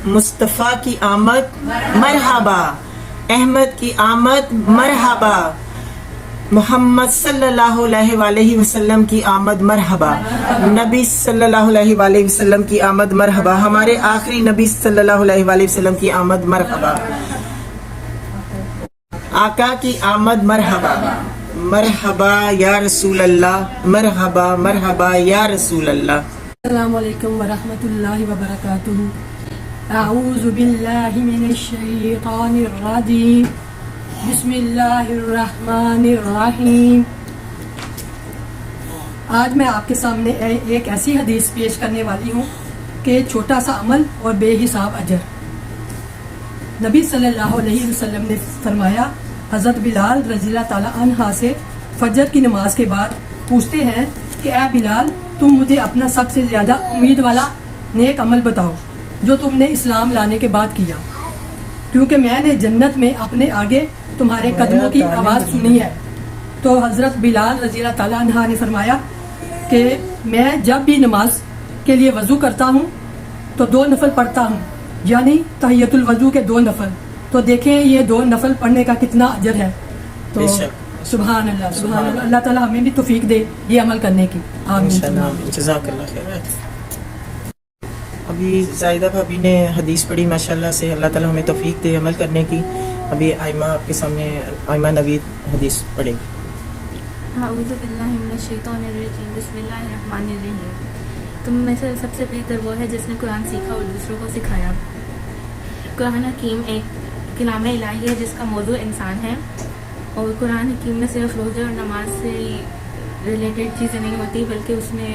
मुस्तफ़ा की आमद मरहबा, अहमद की आमद मरहबा, मोहम्मद सल्लल्लाहु अलैहि वसल्लम की आमद मरहबा, नबी सल्लल्लाहु अलैहि वसल्लम की आमद मरहबा, हमारे आखिरी नबी सल्लल्लाहु अलैहि वसल्लम की आमद मरहबा, आका की आमद मरहबा, मरहबा या रसूल अल्लाह, मरहबा मरहबा या रसूल अल्लाह। अस्सलामु अलैकुम वरहमतुल्लाहि वबरकातुहू। अऊज़ु बिल्लाहि मिनश शैतानिर रजीम। बिस्मिल्लाहिर रहमानिर रहीम। आज मैं आपके सामने एक ऐसी हदीस पेश करने वाली हूँ कि छोटा सा अमल और बेहिसाब अजर। नबी सल्लल्लाहु अलैहि वसल्लम ने फरमाया, हज़रत बिलाल रज़ियल्लाहु ताला अन्हा से फजर की नमाज के बाद पूछते हैं कि ऐ बिलाल, तुम मुझे अपना सबसे ज़्यादा उम्मीद वाला नेक अमल बताओ जो तुमने इस्लाम लाने के बाद किया, क्योंकि मैंने जन्नत में अपने आगे तुम्हारे कदमों की आवाज़ सुनी है। तो हज़रत बिलाल रज़ियल्लाहु ताला अन्हा ने फरमाया कि मैं जब भी नमाज के लिए वज़ू करता हूँ तो 2 नफल पढ़ता हूँ, यानी तहियतुल वज़ू के 2 नफल। तो देखें ये 2 नफल पढ़ने का कितना अजर है। तो सुभान अल्लाह, सुभान अल्लाह। अल्लाह ताला हमें भी तौफीक दे ये अमल करने की। आमीन। जज़ाकल्लाह खैर। अभी ज़ाहिदा भाभी ने हदीस पढ़ी माशाल्लाह से, अल्लाह ताला हमें तौफीक दे अमल करने की। अभी आयमा आपके सामने, आयमा नवीद हदीस पढ़ेगी। अऊज़ु बिल्लाहि मिनश शैतानिर रजीम। बिस्मिल्लाहिर रहमानिर रहीम। तुम में से सबसे बेहतर वो है जिसने कुरान सीखा और दूसरों को सिखाया। कुरान हकीम एक कलाम इलाही है जिसका मौजू इंसान है, और कुरान हकीम में सिर्फ रोज़े और नमाज से रिलेटेड चीज़ें नहीं होती, बल्कि उसमें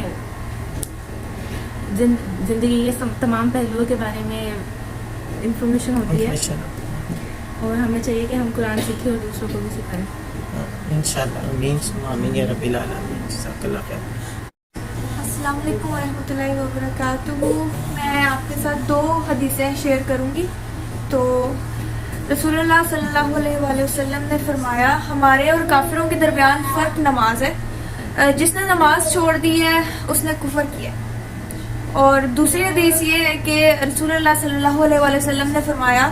ज़िंदगी के तमाम पहलुओं के बारे में इंफॉर्मेशन होती है, और हमें चाहिए कि हम कुरान सीखें और दूसरों को भी सिखाएं। इंशाअल्लाह। आमीन आमीन या रब्बिल आलमीन। जज़ाकल्लाह खैर। अस्सलाम वालेकुम वरहमतुल्लाहि वबरकातुहू। मैं आपके साथ 2 हदीसें शेयर करूंगी। तो रसूलुल्लाह सल्लल्लाहु अलैहि वसल्लम ने फरमाया, हमारे और काफिरों के दरमियान फ़र्क नमाज है, जिसने नमाज छोड़ दी है उसने कुफर किया। और दूसरी हदीस ये है कि रसूलुल्लाह सल्लल्लाहु अलैहि वसल्लम ने फरमाया,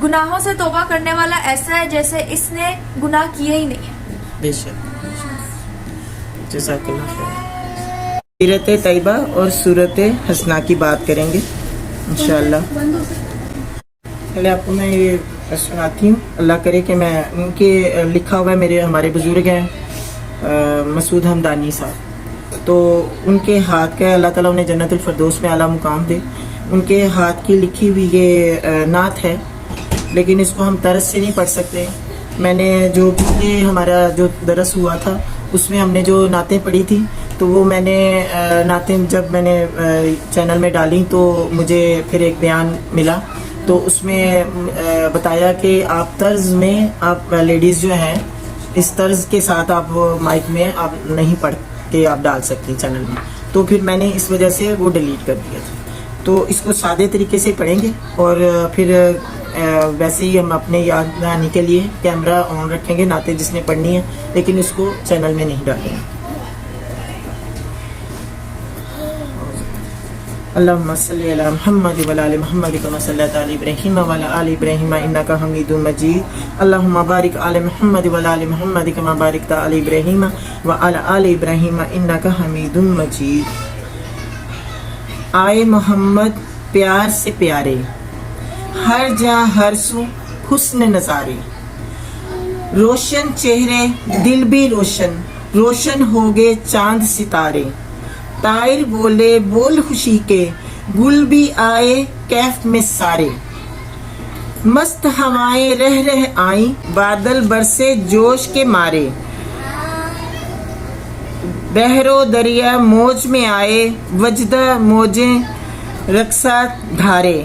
गुनाहों से तौबा करने वाला ऐसा है जैसे इसने गुनाह किए ही नहीं है। बेशक। जज़ाकल्लाह खैर। सीरत तैयबा और सूरत हसना की बात करेंगे इंशाअल्लाह। पहले आपको मैं ये सुनाती हूँ। अल्लाह करे कि मैं उनके लिखा हुआ है, मेरे हमारे बुजुर्ग हैं मसूद हमदानी साहब, तो उनके हाथ का अल्लाह ताला उन्हें जन्नतुल फिरदौस में आला मुकाम दे। उनके हाथ की लिखी हुई ये नात है, लेकिन इसको हम तर्ज से नहीं पढ़ सकते। मैंने जो पिछले हमारा जो दरस हुआ था उसमें हमने जो नातें पढ़ी थी, तो वो मैंने नातें जब मैंने चैनल में डाली तो मुझे फिर एक बयान मिला, तो उसमें बताया कि आप तर्ज में, आप लेडीज़ जो हैं इस तर्ज के साथ आप माइक में आप नहीं पढ़ के आप डाल सकती चैनल में, तो फिर मैंने इस वजह से वो डिलीट कर दिया था। तो इसको सादे तरीके से पढ़ेंगे और फिर वैसे ही हम अपने याद दहानी के लिए कैमरा ऑन रखेंगे, नाते जिसने पढ़नी है, लेकिन इसको चैनल में नहीं डालेंगे। अल्लाहुम्मा सल्ली अला मुहम्मद व अला आलि मुहम्मद कमा सल्लैता अला इब्राहीम व अला आलि इब्राहीम इन्नका हमीदुम मजीद। अल्लाहुम्मा बारिक अला मुहम्मद व अला आलि मुहम्मद कमा बारकता अला इब्राहीम व अला आलि इब्राहीम इन्नका हमीदुम मजीद। आए मोहम्मद प्यार से प्यारे, हर जा हर सू हुस्न नज़ारे, रोशन चेहरे दिल भी रोशन, रोशन हो गए चांद सितारे, तायर बोले बोल खुशी के, गुल भी आए कैफ में सारे, मस्त हवाएं रह रह आई, बादल बरसे जोश के मारे, बहरो दरिया मौज में आए, वजदा मौजें रक्सा धारे,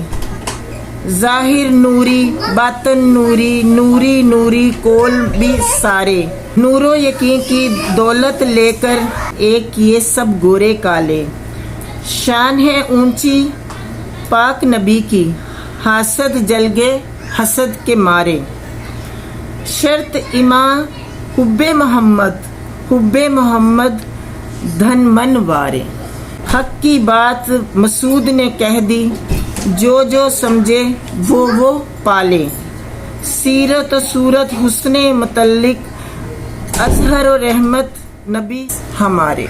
जाहिर नूरी बातन नूरी, नूरी नूरी कोल भी सारे, नूरो यकीन की दौलत लेकर एक ये सब गोरे काले, शान है ऊंची पाक नबी की, हासद जल गए हसद के मारे, शर्त इमा हुब्बे मोहम्मद धन मन वारे, हक की बात मसूद ने कह दी, जो समझे वो पाले। सीरत और सूरत हुस्न मुतल्लिक अजहर और रहमत नबी हमारे।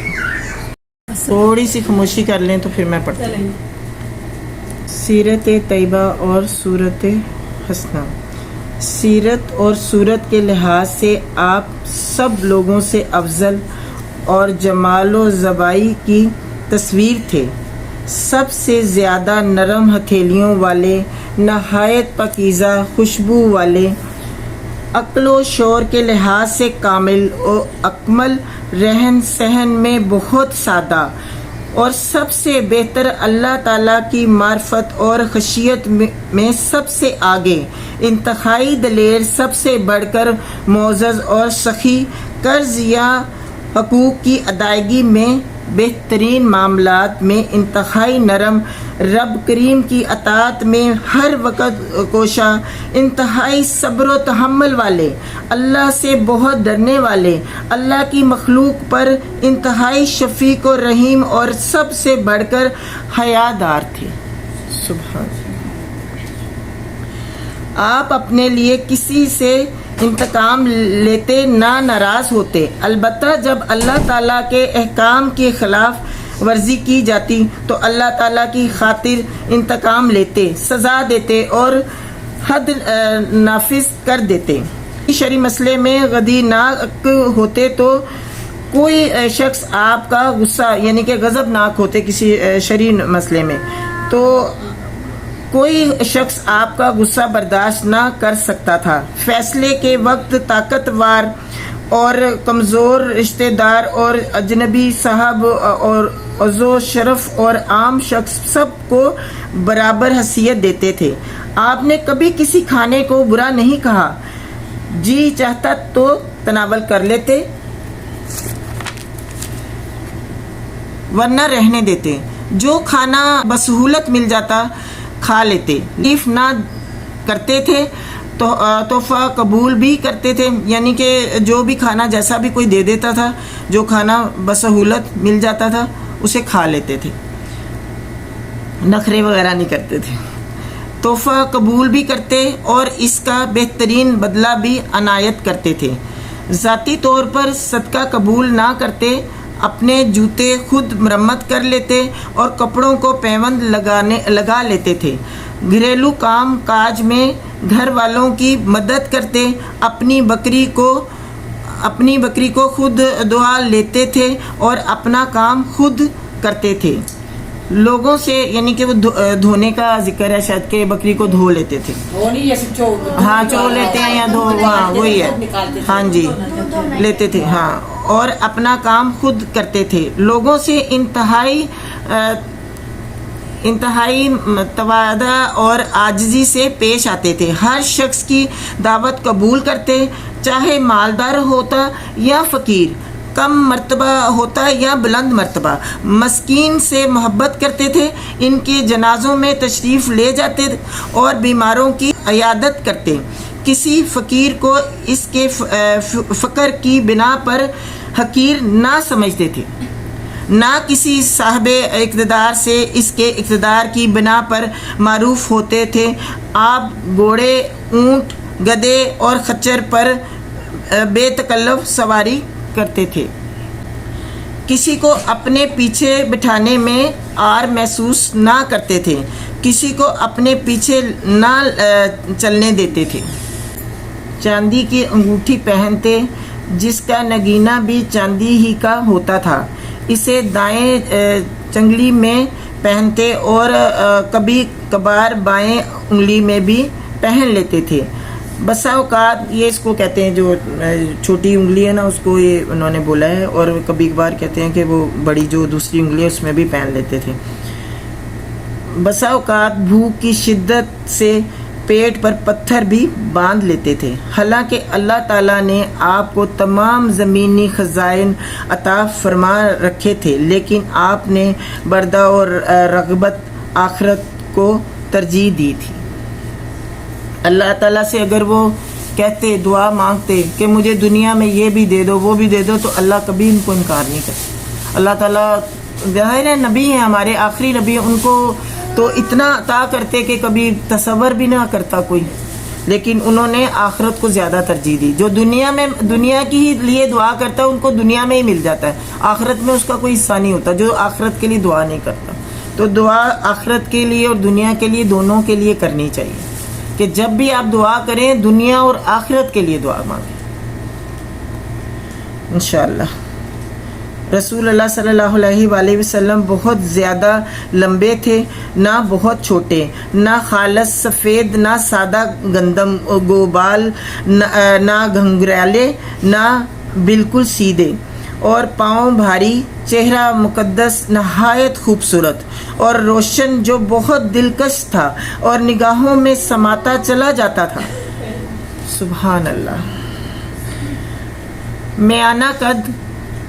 थोड़ी सी खामोशी कर लें तो फिर मैं पढ़ती हूँ। चलेंगे। सीरत तैयबा और सूरत हसना। सीरत और सूरत के लिहाज से आप सब लोगों से अफजल और जमाल व ज़बाई की तस्वीर थे। सबसे ज़्यादा नरम हथेलियों वाले, नहायत पकीज़ा खुशबू वाले, अक्ल शोर के लिहाज से कामिल और अकमल, रहन सहन में बहुत सादा और सबसे बेहतर, अल्लाह ताला की मार्फत और खशियत में सबसे आगे, इंतहाई दलेर, सबसे बढ़कर मोअज़्ज़ज़ और सखी, कर्ज या हकूक़ की अदायगी में बेहतरीन मामलात में इंतहाई नरम, रब करीम की अताअत में हर वक़्त कोशा, इंतहाई सब्र व तहम्मुल वाले, अल्लाह से बहुत डरने वाले, अल्लाह की मखलूक पर इंतहाई शफीक और रहीम और सबसे बढ़कर हयादार थे। सुभान। आप अपने लिए किसी से इंतकाम लेते ना नाराज़ होते, अलबत्ता जब अल्लाह ताला के अहकाम की खिलाफ वर्जी की जाती तो अल्लाह ताला की खातिर इंतकाम लेते, सज़ा देते और हद नाफिज कर देते। शरी मसले में गदीनाक होते तो कोई शख्स आपका गुस्सा यानी कि गज़बनाक होते किसी शरी मसले में तो कोई शख्स आपका गुस्सा बर्दाश्त ना कर सकता था। फैसले के वक्त ताकतवर और कमज़ोर, रिश्तेदार और अजनबी, साहब और अज़ो शरफ और आम शख्स सबको बराबर हैसियत देते थे। आपने कभी किसी खाने को बुरा नहीं कहा, जी चाहता तो तनावल कर लेते वरना रहने देते। जो खाना बसहूलत मिल जाता खा लेते, तारीफ ना करते थे तो तोहफा कबूल भी करते थे, यानी कि जो भी खाना जैसा भी कोई दे देता था, जो खाना बसहूलत मिल जाता था उसे खा लेते थे, नखरे वगैरह नहीं करते थे। तोहफा कबूल भी करते और इसका बेहतरीन बदला भी अनायत करते थे। ज़ाती तौर पर सदका कबूल ना करते, अपने जूते खुद मरम्मत कर लेते और कपड़ों को पैबंद लगा लेते थे। घरेलू काम काज में घर वालों की मदद करते, अपनी बकरी को खुद दुआ लेते थे और अपना काम खुद करते थे। लोगों से यानी कि वो धोने का जिक्र है शायद कि बकरी को धो लेते थे, हाँ चो लेते हैं या धो, हाँ वही है, हाँ जी लेते थे, हाँ, और अपना काम खुद करते थे। लोगों से इंतहाई तवादा और आजिज़ी से पेश आते थे। हर शख्स की दावत कबूल करते, चाहे मालदार होता या फ़कीर, कम मर्तबा होता या बुलंद मर्तबा। मस्कीन से मोहब्बत करते थे, इनके जनाजों में तशरीफ़ ले जाते और बीमारों की इयादत करते। किसी फ़कीर को इसके फ़क्र की बिना पर हकीर ना समझते थे, ना किसी साहबे इक़्तिदार से इसके इक़्तिदार की बिना पर मारूफ़ होते थे। आप घोड़े, ऊँट, गधे और खच्चर पर बेतकल्लफ सवारी करते थे। किसी को अपने पीछे बिठाने में आर महसूस ना करते थे, किसी को अपने पीछे ना चलने देते थे। चांदी की अंगूठी पहनते, जिसका नगीना भी चांदी ही का होता था। इसे दाएं चंगली में पहनते और कभी कभार बाएं उंगली में भी पहन लेते थे। बसा औकात ये इसको कहते हैं, जो छोटी उंगली है ना उसको ये उन्होंने बोला है, और कभी कभार कहते हैं कि वो बड़ी जो दूसरी उंगली है उसमें भी पहन लेते थे। बसा औकात भूख की शिद्दत से पेट पर पत्थर भी बांध लेते थे। हालांकि अल्लाह ताला ने आपको तमाम ज़मीनी खजाइन अता फरमा रखे थे, लेकिन आपने बर्दा और रग़बत आखिरत को तरजीह दी थी। अल्लाह ताला से अगर वो कहते, दुआ मांगते कि मुझे दुनिया में ये भी दे दो वो भी दे दो, तो अल्लाह कभी उनको इनकार नहीं करता। अल्लाह ताला ज़ाहिर है नबी हैं, हमारे आखिरी नबी, उनको تو اتنا عطا کرتے کہ کبھی تصور بھی نہ کرتا کوئی، لیکن انہوں نے آخرت کو زیادہ ترجیح دی. جو دنیا کی ہی لیے دعا کرتا ہے ان کو دنیا میں ہی مل جاتا ہے، آخرت میں اس کا کوئی حصہ نہیں ہوتا جو آخرت کے لیے دعا نہیں کرتا. تو دعا آخرت کے لیے اور دنیا کے لیے دونوں کے لیے کرنی چاہیے کہ جب بھی آپ دعا کریں دنیا اور آخرت کے لیے دعا مانگیں انشاءاللہ. رسول اللہ صلی اللہ علیہ وآلہ وسلم بہت زیادہ لمبے تھے، نہ بہت چھوٹے، نہ خالص سفید، نہ سادہ گندم گوبال، نہ گھنگرالے، نہ بالکل سیدھے، اور پاؤں بھاری، چہرہ مقدس نہایت خوبصورت اور روشن جو بہت دلکش تھا اور نگاہوں میں سماتا چلا جاتا تھا. سبحان اللہ. میانہ قد،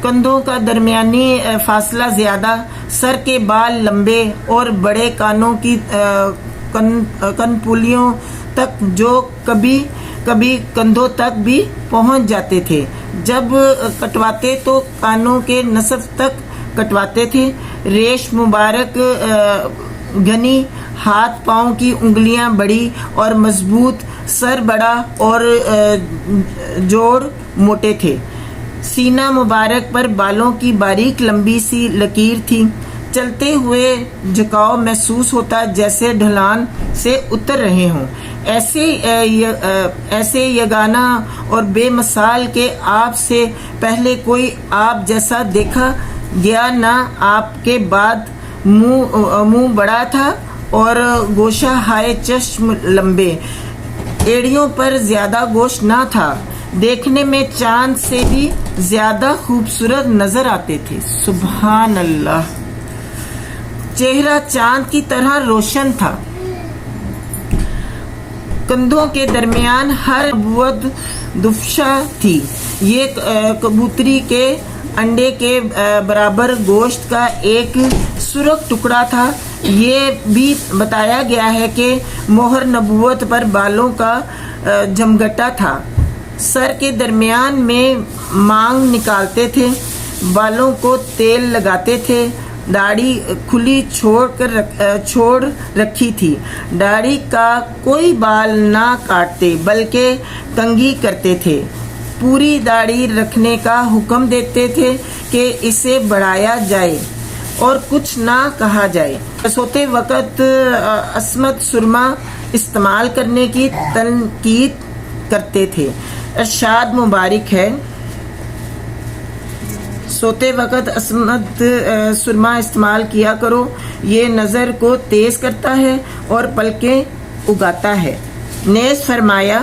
کندھوں کا درمیانی فاصلہ زیادہ، سر کے بال لمبے اور بڑے کانوں کی کنپولیوں تک جو کبھی کبھی کندھوں تک بھی پہنچ جاتے تھے. جب کٹواتے تو کانوں کے نصف تک کٹواتے تھے. ریش مبارک گھنی، ہاتھ پاؤں کی انگلیاں بڑی اور مضبوط، سر بڑا اور جوڑ موٹے تھے. سینہ مبارک پر بالوں کی باریک لمبی سی لکیر تھی. چلتے ہوئے جھکاؤ محسوس ہوتا جیسے ڈھلان سے اتر رہے ہوں. ایسے یگانہ اور بے مثال کہ آپ سے پہلے کوئی آپ جیسا دیکھا گیا نہ. آپ کے بعد منہ بڑا تھا اور گوشہ ہائے، چشم لمبے، ایڑیوں پر زیادہ گوشت نہ تھا. دیکھنے میں چاند سے بھی زیادہ خوبصورت نظر آتے تھے. سبحان اللہ. چہرہ چاند کی طرح روشن تھا. کندھوں کے درمیان ہر نبوت دفشہ تھی. یہ کبوتری کے انڈے کے برابر گوشت کا ایک سرخ ٹکڑا تھا. یہ بھی بتایا گیا ہے کہ مہر نبوت پر بالوں کا جمگٹا تھا. سر کے درمیان میں مانگ نکالتے تھے، بالوں کو تیل لگاتے تھے. داڑھی کھلی چھوڑ رکھی تھی. داڑھی کا کوئی بال نہ کاٹتے بلکہ کنگھی کرتے تھے. پوری داڑھی رکھنے کا حکم دیتے تھے کہ اسے بڑھایا جائے اور کچھ نہ کہا جائے. سوتے وقت عصمت سرما استعمال کرنے کی تنقید کرتے تھے. ارشاد مبارک ہے، سوتے وقت عصمت سرما استعمال کیا کرو، یہ نظر کو تیز کرتا ہے اور پلکیں اگاتا ہے. نیز فرمایا،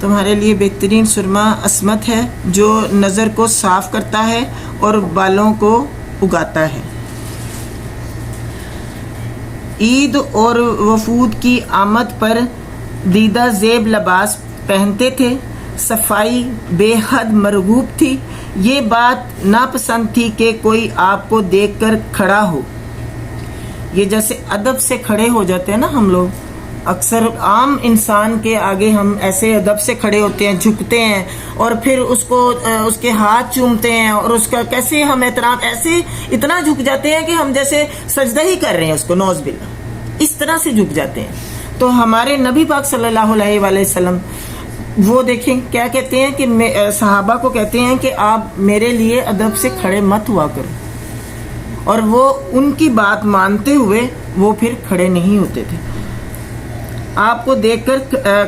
تمہارے لیے بہترین سرما عصمت ہے جو نظر کو صاف کرتا ہے اور بالوں کو اگاتا ہے. عید اور وفود کی آمد پر دیدہ زیب لباس پہنتے تھے. صفائی بے حد مرغوب تھی. یہ بات ناپسند تھی کہ کوئی آپ کو دیکھ کر کھڑا ہو. یہ جیسے ادب سے کھڑے ہو جاتے ہیں نا ہم لوگ، اکثر عام انسان کے آگے ہم ایسے ادب سے کھڑے ہوتے ہیں، جھکتے ہیں اور پھر اس کے ہاتھ چومتے ہیں اور اس کا کیسے ہم احترام، ایسے اتنا جھک جاتے ہیں کہ ہم جیسے سجدہ ہی کر رہے ہیں اس کو، نعوذ باللہ، اس طرح سے جھک جاتے ہیں. تو ہمارے نبی پاک صلی اللہ علیہ وآلہ وسلم وہ دیکھیں کیا کہتے ہیں کہ صحابہ کو کہتے ہیں کہ آپ میرے لیے ادب سے کھڑے مت ہوا کرو، اور وہ ان کی بات مانتے ہوئے وہ پھر کھڑے نہیں ہوتے تھے، آپ کو دیکھ کر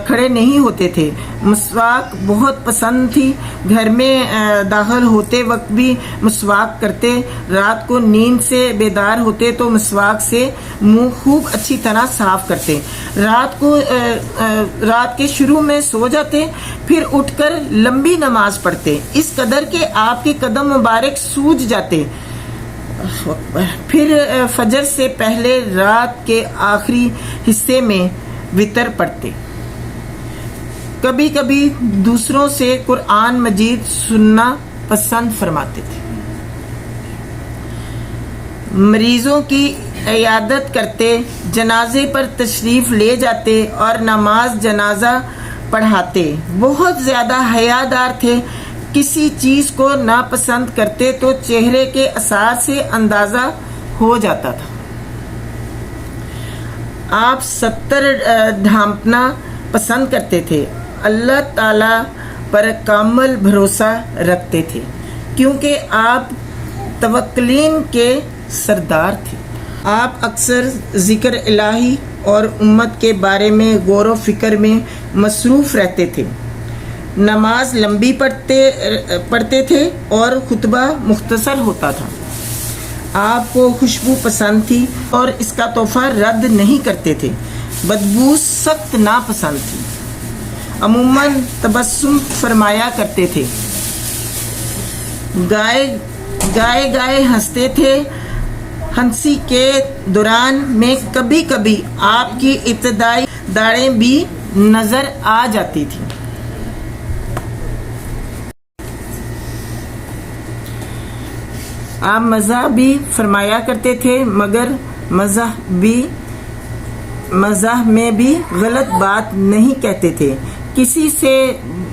کھڑے نہیں ہوتے تھے. مسواک بہت پسند تھی. گھر میں داخل ہوتے وقت بھی مسواک کرتے. رات کو نیند سے بیدار ہوتے تو مسواک سے منہ خوب اچھی طرح صاف کرتے. رات کے شروع میں سو جاتے، پھر اٹھ کر لمبی نماز پڑھتے اس قدر کہ آپ کے قدم مبارک سوج جاتے. پھر فجر سے پہلے رات کے آخری حصے میں وتر پڑھتے. کبھی کبھی دوسروں سے قرآن مجید سننا پسند فرماتے تھے. مریضوں کی عیادت کرتے، جنازے پر تشریف لے جاتے اور نماز جنازہ پڑھاتے. بہت زیادہ حیادار تھے. किसी चीज को नापसंद करते तो चेहरे के असर से अंदाजा हो जाता था। आप 70 ढांपना पसंद करते थे। अल्लाह ताला पर कामिल भरोसा रखते थे क्योंकि आप तवक्कुलीन के सरदार थे। आप अक्सर जिक्र इलाही और उम्मत के बारे में गौर व फिक्र में मसरूफ़ रहते थे। नमाज लंबी पढ़ते थे और खुतबा मुख्तसर होता था। आपको खुशबू पसंद थी और इसका तोहफा रद्द नहीं करते थे। बदबू सख्त नापसंद थी। अमूमन तबस्सुम फरमाया करते थे। गाए हंसते थे। हंसी के दौरान में कभी कभी आपकी इब्तदाई दाढ़ें भी नजर आ जाती थी। आप मज़ाह भी फरमाया करते थे मगर मज़ाह में भी गलत बात नहीं कहते थे। किसी से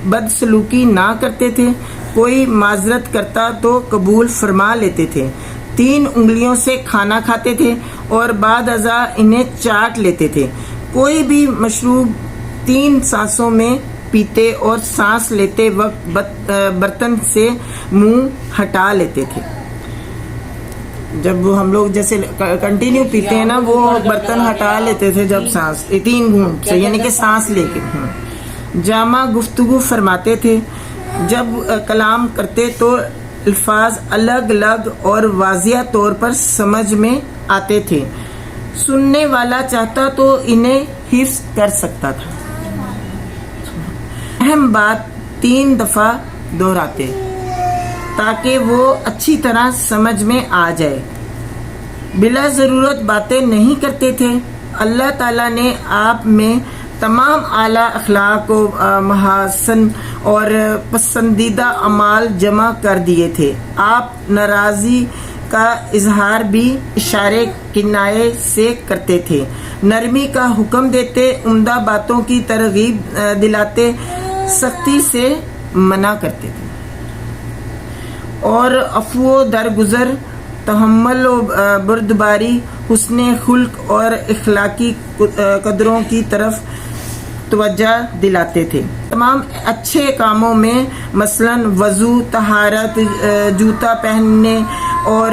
बदसलूकी ना करते थे। कोई माजरत करता तो कबूल फरमा लेते थे। 3 उंगलियों से खाना खाते थे और बाद अज़ा इन्हें चाट लेते थे। कोई भी मशरूब 3 सांसों में पीते और सांस लेते वक्त बर्तन से मुंह हटा लेते थे। जब हम लोग जैसे कंटिन्यू पीते हैं ना, वो बर्तन हटा लेते थे जब सांस 3 घूंट से, यानी कि सांस लेके। जामा गुफ्तगू फरमाते थे। जब कलाम करते तो अल्फाज अलग अलग और वाज़िया तौर पर समझ में आते थे। सुनने वाला चाहता तो इन्हें हिफ्ज़ कर सकता था। अहम बात 3 दफ़ा दोहराते ताकि वो अच्छी तरह समझ में आ जाए। बिला ज़रूरत बातें नहीं करते थे। अल्लाह ताला ने आप में तमाम आला अखलाक व महासन और पसंदीदा अमाल जमा कर दिए थे। आप नाराज़ी का इजहार भी इशारे किनाये से करते थे। नरमी का हुक्म देते, उम्दा बातों की तरगीब दिलाते, सख्ती से मना करते थे और अफ़्व दरगुजर, तहम्मुल व बुर्दबारी, हुस्ने खुल्क और इखलाकी कदरों की तरफ तवज्जो दिलाते थे। तमाम अच्छे कामों में मसलन वज़ू, तहारत, जूता पहनने और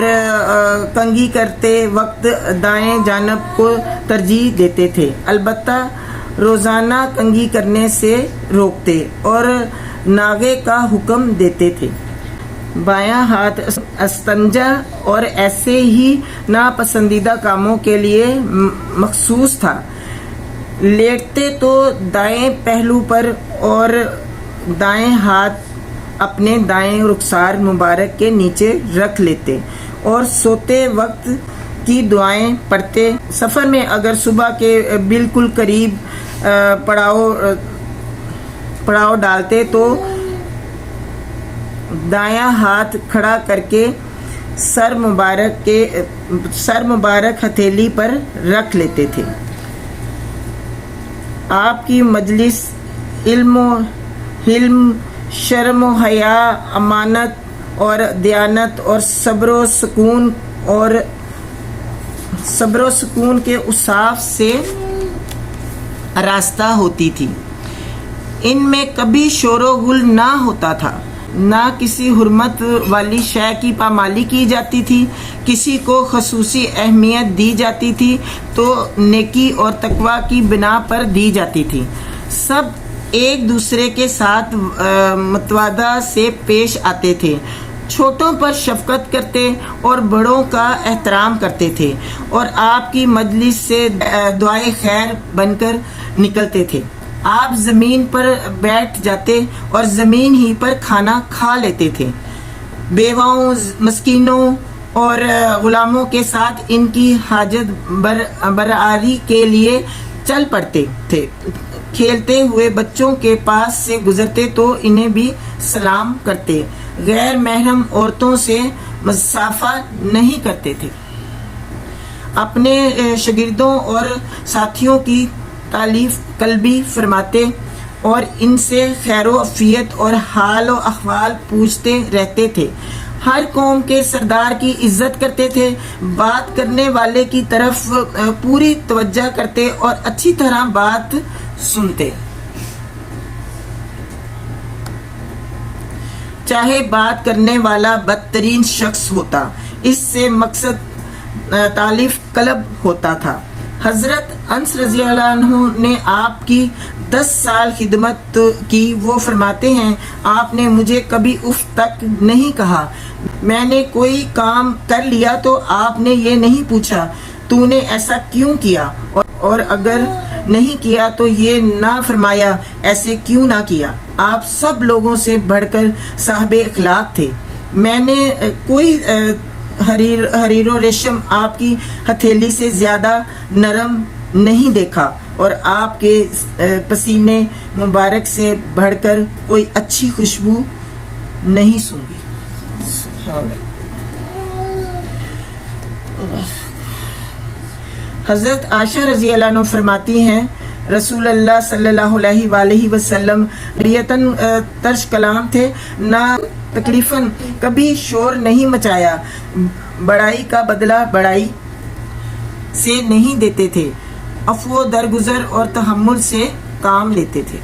कंघी करते वक्त दाएं जानब को तरजीह देते थे। अलबत्ता रोज़ाना कंघी करने से रोकते और नागे का हुक्म देते थे। बायां हाथ अस्तंजा और ऐसे ही नापसंदीदा कामों के लिए मखसूस था। लेटते तो दाएं पहलू पर और दाएं हाथ अपने दाएं रुखसार मुबारक के नीचे रख लेते और सोते वक्त की दुआएं पढ़ते। सफ़र में अगर सुबह के बिल्कुल करीब पड़ाव डालते तो दायां हाथ खड़ा करके सर मुबारक हथेली पर रख लेते थे। आपकी मजलिस इल्म, शर्म व हया, अमानत और दयानत और सब्र व सुकून के उसाफ से रास्ता होती थी। इनमें कभी शोरो गुल ना होता था, ना किसी हुर्मत वाली शय की पामाली की जाती थी। किसी को खसूसी अहमियत दी जाती थी तो नेकी और तकवा की बिना पर दी जाती थी। सब एक दूसरे के साथ मतवादा से पेश आते थे। छोटों पर शफकत करते और बड़ों का एहतराम करते थे और आपकी मजलिस से दुआए खैर बनकर निकलते थे। आप ज़मीन पर बैठ जाते और ज़मीन ही पर खाना खा लेते थे। बेवाओं, मस्कीनों और ग़ुलामों के साथ इनकी हाजत बरारी के लिए चल पड़ते थे। खेलते हुए बच्चों के पास से गुजरते तो इन्हें भी सलाम करते। गैर महरम औरतों से मसाफा नहीं करते थे। अपने शागिर्दों और साथियों की तालीफ कल्बी फरमाते। اور ان سے خیر و عافیت اور حال و احوال پوچھتے رہتے تھے. ہر قوم کے سردار کی عزت کرتے تھے, بات کرنے والے کی طرف پوری توجہ کرتے اور اچھی طرح بات سنتے, چاہے بات کرنے والا بدترین شخص ہوتا. اس سے مقصد تالیف قلب ہوتا تھا. حضرت انس رضی اللہ عنہ نے آپ کی 10 سال خدمت کی. وہ فرماتے ہیں آپ نے مجھے کبھی اف تک نہیں کہا. میں نے کوئی کام کر لیا تو آپ نے یہ نہیں پوچھا تو نے ایسا کیوں کیا, اور اگر نہیں کیا تو یہ نہ فرمایا ایسے کیوں نہ کیا. آپ سب لوگوں سے بڑھ کر صاحب اخلاق تھے. میں نے کوئی حریر و ریشم آپ کی ہتھیلی سے زیادہ نرم نہیں دیکھا, اور آپ کے پسینے مبارک سے بڑھ کر کوئی اچھی خوشبو نہیں سونگھی. حضرت عائشہ رضی اللہ عنہ فرماتی ہیں رسول اللہ صلی اللہ علیہ وآلہ وسلم ریتن ترش کلام تھے, نہ تکلیفاً کبھی شور نہیں مچایا, بڑائی کا بدلہ بڑائی سے نہیں دیتے تھے, عفو درگزر اور تحمل سے کام لیتے تھے.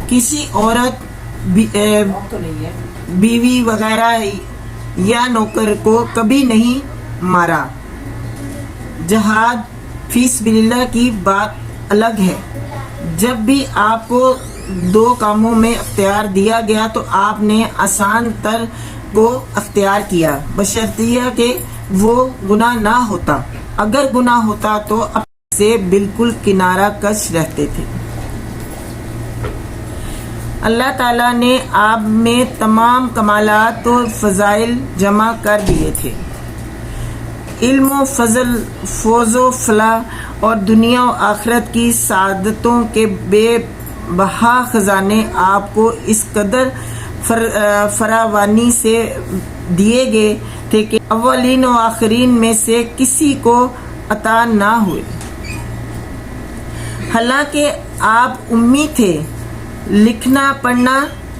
کسی عورت بیوی وغیرہ یا نوکر کو کبھی نہیں مارا. جہاد فی سبیل اللہ کی بات الگ ہے. جب بھی آپ کو 2 کاموں میں اختیار دیا گیا تو آپ نے آسان تر کو اختیار کیا, بشرطیہ کہ وہ گناہ نہ ہوتا. اگر گناہ ہوتا تو اب سے بالکل کنارہ کش رہتے تھے. اللہ تعالیٰ نے آپ میں تمام کمالات و فضائل جمع کر دیے تھے. علم و فضل, فوز و فلاح اور دنیا و آخرت کی سعادتوں کے بے بہا خزانے آپ کو اس قدر فراوانی سے دیے گئے تھے کہ اولین و آخرین میں سے کسی کو عطا نہ ہوئے. حالانکہ آپ امی تھے, لکھنا پڑھنا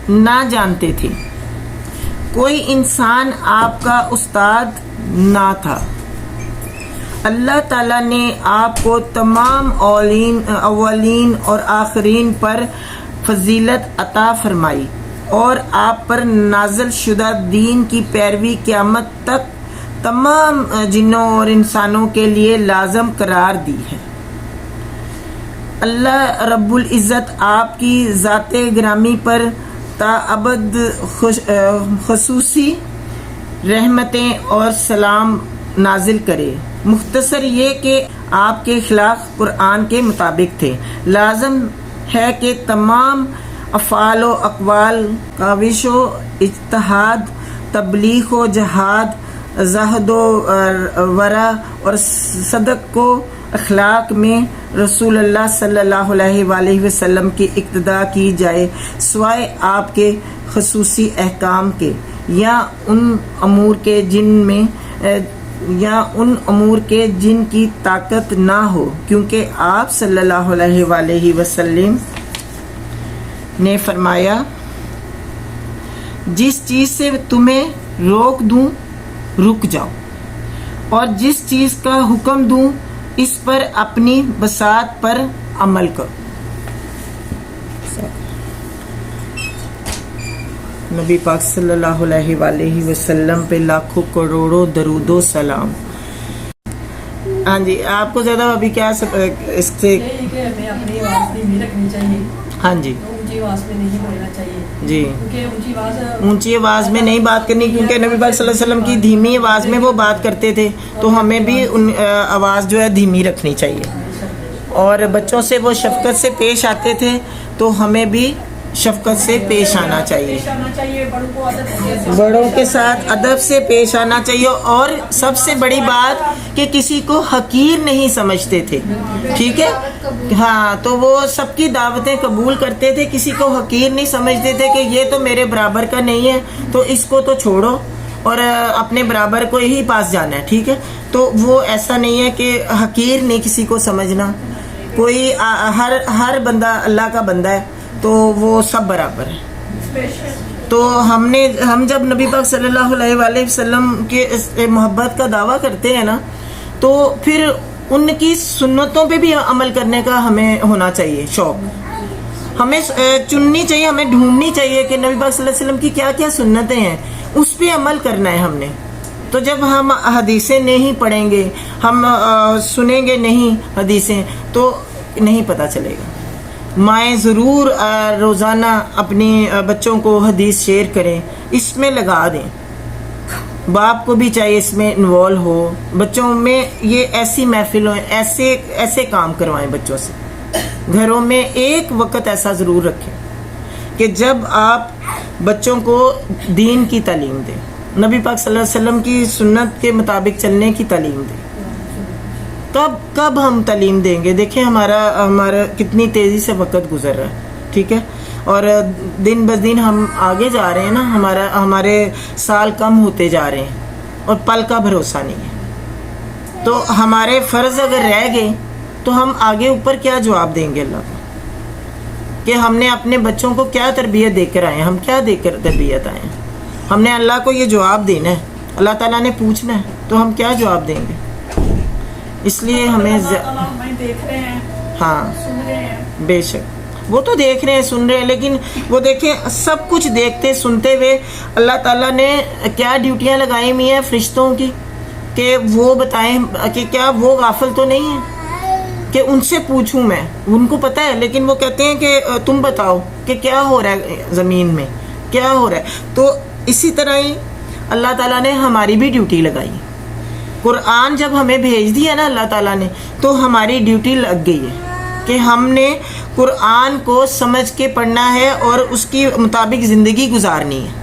نہ جانتے تھے, کوئی انسان آپ کا استاد نہ تھا. اللہ تعالیٰ نے آپ کو تمام اولین اور آخرین پر فضیلت عطا فرمائی اور آپ پر نازل شدہ دین کی پیروی قیامت تک تمام جنوں اور انسانوں کے لیے لازم قرار دی ہے. اللہ رب العزت آپ کی ذات گرامی پر تا ابد خصوصی رحمتیں اور سلام نازل کرے. مختصر یہ کہ آپ کے اخلاق قرآن کے مطابق تھے. لازم ہے کہ تمام افعال و اقوال, کاوش و اجتہاد, تبلیغ و جہاد, زہد و ورع اور صدق کو اخلاق میں رسول اللہ صلی اللہ علیہ وآلہ وسلم کی اقتداء کی جائے, سوائے آپ کے خصوصی احکام کے یا ان امور کے جن کی طاقت نہ ہو, کیونکہ آپ صلی اللہ علیہ وآلہ وسلم نے فرمایا جس چیز سے تمہیں روک دوں رک جاؤ, اور جس چیز کا حکم دوں اس پر اپنی بساط پر عمل کرو. نبی پاک صلی اللہ علیہ وآلہ وسلم پہ لاکھوں کروڑوں درود و سلام. ہاں جی, آپ کو زیادہ ابھی کیا اس سے ہمیں اپنی آواز دھیمی رکھنی چاہیے. ہاں جی, اونچی آواز میں نہیں بولنا چاہیے جی, کیونکہ اونچی آواز میں نہیں بات کرنی, کیونکہ نبی پاک صلی اللہ علیہ وسلم کی دھیمی آواز میں وہ بات کرتے تھے, تو ہمیں بھی آواز جو ہے دھیمی رکھنی چاہیے. اور بچوں سے وہ شفقت سے پیش آتے تھے, تو ہمیں بھی شفقت سے پیش آنا چاہیے, بڑوں کے ساتھ ادب سے پیش آنا چاہیے. اور سب سے بڑی بات کہ کسی کو حقیر نہیں سمجھتے تھے, ٹھیک ہے, ہاں, تو وہ سب کی دعوتیں قبول کرتے تھے, کسی کو حقیر نہیں سمجھتے تھے کہ یہ تو میرے برابر کا نہیں ہے تو اس کو تو چھوڑو, اور اپنے برابر کو ہی پاس جانا ہے، ٹھیک ہے. تو وہ ایسا نہیں ہے کہ حقیر نہیں کسی کو سمجھنا. کوئی ہر بندہ اللہ کا بندہ ہے تو وہ سب برابر ہے. تو ہم جب نبی پاک صلی اللہ علیہ وآلہ وسلم کے محبت کا دعویٰ کرتے ہیں نا، تو پھر ان کی سنتوں پہ بھی عمل کرنے کا ہمیں ہونا چاہیے شوق. ہمیں چننی چاہیے، ہمیں ڈھونڈنی چاہیے کہ نبی پاک صلی اللہ علیہ وسلم کی کیا کیا سنتیں ہیں، اس پہ عمل کرنا ہے ہم نے. تو جب ہم حدیثیں نہیں پڑھیں گے، ہم سنیں گے نہیں حدیثیں، تو نہیں پتہ چلے گا. مائیں ضرور روزانہ اپنی بچوں کو حدیث شیئر کریں، اس میں لگا دیں. باپ کو بھی چاہیے اس میں انوالو ہو، بچوں میں یہ ایسی محفل ہو، ایسے کام کروائیں بچوں سے. گھروں میں ایک وقت ایسا ضرور رکھیں کہ جب آپ بچوں کو دین کی تعلیم دیں، نبی پاک صلی اللہ علیہ وسلم کی سنت کے مطابق چلنے کی تعلیم دیں. کب ہم تعلیم دیں گے؟ دیکھیں ہمارا کتنی تیزی سے وقت گزر رہا ہے، ٹھیک ہے، اور دن بدن ہم آگے جا رہے ہیں نا، ہمارے سال کم ہوتے جا رہے ہیں اور پل کا بھروسہ نہیں ہے. تو ہمارے فرض اگر رہ گئے تو ہم آگے اوپر کیا جواب دیں گے اللہ کو کہ ہم نے اپنے بچوں کو کیا تربیت دے کر آئے ہیں، ہم کیا دے کر تربیت آئے ہیں. ہم نے اللہ کو یہ جواب دینا ہے، اللہ تعالیٰ نے پوچھنا ہے، تو ہم کیا جواب دیں گے؟ اس لیے ہمیں دیکھ رہے ہیں، ہاں سن رہے ہیں، بے شک وہ تو دیکھ رہے ہیں سن رہے ہیں، لیکن وہ دیکھیں سب کچھ دیکھتے سنتے ہوئے اللہ تعالیٰ نے کیا ڈیوٹیاں لگائی ہوئی ہیں فرشتوں کی کہ وہ بتائیں کہ کیا وہ غافل تو نہیں ہے کہ ان سے پوچھوں میں. ان کو پتہ ہے، لیکن وہ کہتے ہیں کہ تم بتاؤ کہ کیا ہو رہا ہے زمین میں، کیا ہو رہا ہے. تو اسی طرح ہی اللہ تعالیٰ نے ہماری بھی ڈیوٹی لگائی. قرآن جب ہمیں بھیج دیا نا اللہ تعالیٰ نے، تو ہماری ڈیوٹی لگ گئی ہے کہ ہم نے قرآن کو سمجھ کے پڑھنا ہے اور اس کی مطابق زندگی گزارنی ہے.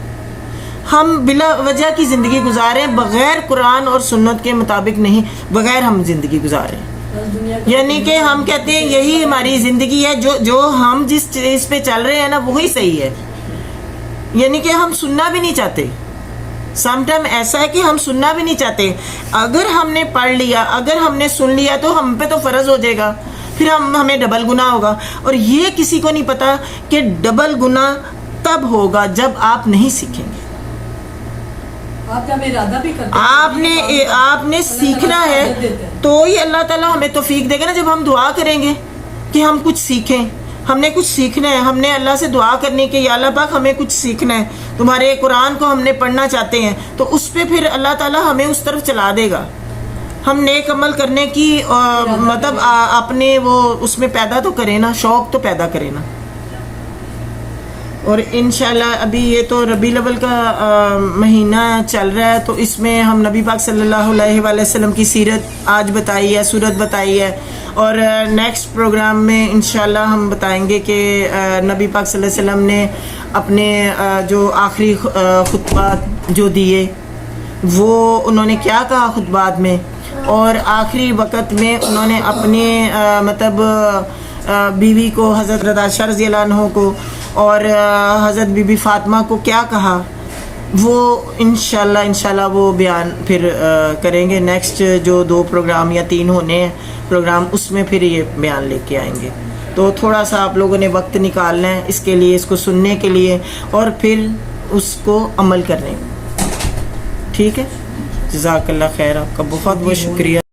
ہم بلا وجہ کی زندگی گزارے ہیں، بغیر قرآن اور سنت کے مطابق نہیں، بغیر ہم زندگی گزارے ہیں. یعنی کہ ہم کہتے ہیں یہی ہماری زندگی ہے، جو ہم جس چیز پہ چل رہے ہیں نا وہی صحیح ہے. یعنی کہ ہم سننا بھی نہیں چاہتے. سم ٹائم ایسا ہے کہ ہم سننا بھی نہیں چاہتے. اگر ہم نے پڑھ لیا، اگر ہم نے سن لیا تو ہم پہ تو فرض ہو جائے گا، پھر ہمیں ڈبل گناہ ہوگا. اور یہ کسی کو نہیں پتا کہ ڈبل گناہ تب ہوگا جب آپ نہیں سیکھیں گے. آپ جب ارادہ بھی کرتے ہیں، آپ نے سیکھنا ہے تو ہی اللہ تعالیٰ ہمیں توفیق دے گا نا. جب ہم دعا کریں گے کہ ہم کچھ سیکھیں، ہم نے کچھ سیکھنا ہے، ہم نے اللہ سے دعا کرنی کہ یا اللہ پاک ہمیں کچھ سیکھنا ہے، تمہارے قرآن کو ہم نے پڑھنا چاہتے ہیں، تو اس پہ پھر اللہ تعالیٰ ہمیں اس طرف چلا دے گا. ہم نیک عمل کرنے کی مطلب اپنے وہ اس میں پیدا تو کریں نا، شوق تو پیدا کریں نا. اور انشاءاللہ ابھی یہ تو ربیع الاول کا مہینہ چل رہا ہے، تو اس میں ہم نبی پاک صلی اللہ علیہ وآلہ وسلم کی سیرت آج بتائی ہے، سورت بتائی ہے. اور نیکسٹ پروگرام میں انشاءاللہ ہم بتائیں گے کہ نبی پاک صلی اللہ علیہ وسلم نے اپنے جو آخری خطبات جو دیے وہ انہوں نے کیا کہا خطبات میں، اور آخری وقت میں انہوں نے اپنے مطلب بیوی کو حضرت عائشہ رضی اللہ عنہ کو اور حضرت بی بی فاطمہ کو کیا کہا، وہ انشاءاللہ وہ بیان پھر کریں گے. نیکسٹ جو 2 پروگرام یا 3 ہونے ہیں پروگرام، اس میں پھر یہ بیان لے کے آئیں گے. تو تھوڑا سا آپ لوگوں نے وقت نکالنا ہے اس کے لیے، اس کو سننے کے لیے اور پھر اس کو عمل کرنے. ٹھیک ہے، جزاک اللہ خیر. آپ کا بہت بہت شکریہ.